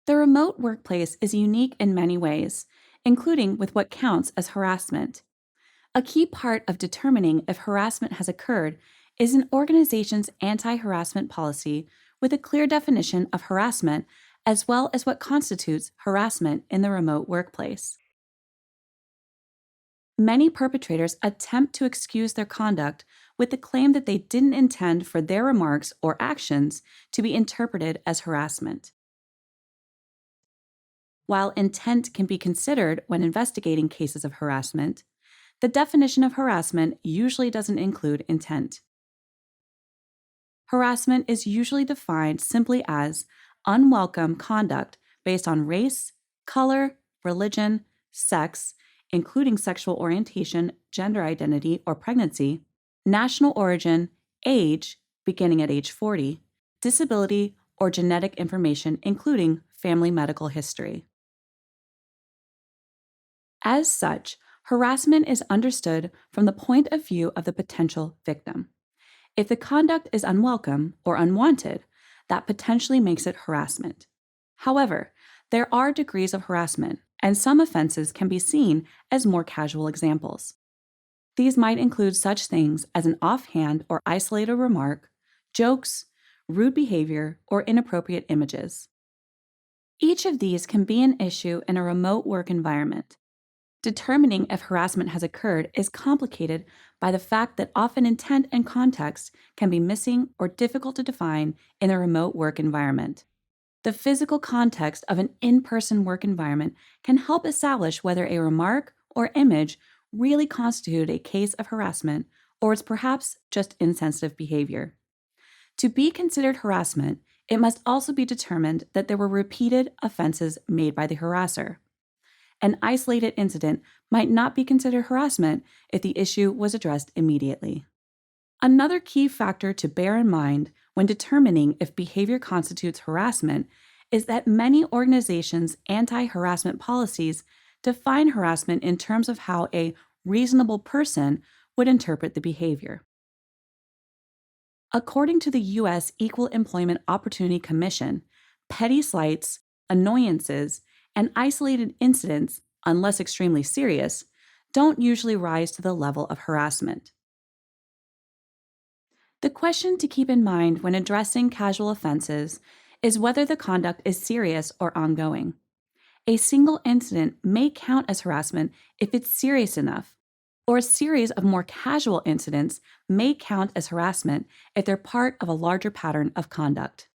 The remote workplace is unique in many ways, including with what counts as harassment. A key part of determining if harassment has occurred is an organization's anti harassment policy with a clear definition of harassment, as well as what constitutes harassment in the remote workplace. Many perpetrators attempt to excuse their conduct with the claim that they didn't intend for their remarks or actions to be interpreted as harassment. While intent can be considered when investigating cases of harassment, the definition of harassment usually doesn't include intent. Harassment is usually defined simply as unwelcome conduct based on race, color, religion, sex, including sexual orientation, gender identity, or pregnancy, national origin, age, beginning at age 40, disability, or genetic information, including family medical history. As such, harassment is understood from the point of view of the potential victim. If the conduct is unwelcome or unwanted, that potentially makes it harassment. However, there are degrees of harassment, and some offenses can be seen as more casual examples. These might include such things as an offhand or isolated remark, jokes, rude behavior, or inappropriate images. Each of these can be an issue in a remote work environment. Determining if harassment has occurred is complicated by the fact that often intent and context can be missing or difficult to define in a remote work environment. The physical context of an in-person work environment can help establish whether a remark or image really constituted a case of harassment or is perhaps just insensitive behavior. To be considered harassment, it must also be determined that there were repeated offenses made by the harasser. An isolated incident might not be considered harassment if the issue was addressed immediately. Another key factor to bear in mind when determining if behavior constitutes harassment is that many organizations' anti-harassment policies define harassment in terms of how a reasonable person would interpret the behavior. According to the U.S. Equal Employment Opportunity Commission, petty slights, annoyances, and isolated incidents, unless extremely serious, don't usually rise to the level of harassment. The question to keep in mind when addressing casual offenses is whether the conduct is serious or ongoing. A single incident may count as harassment if it's serious enough, or a series of more casual incidents may count as harassment if they're part of a larger pattern of conduct.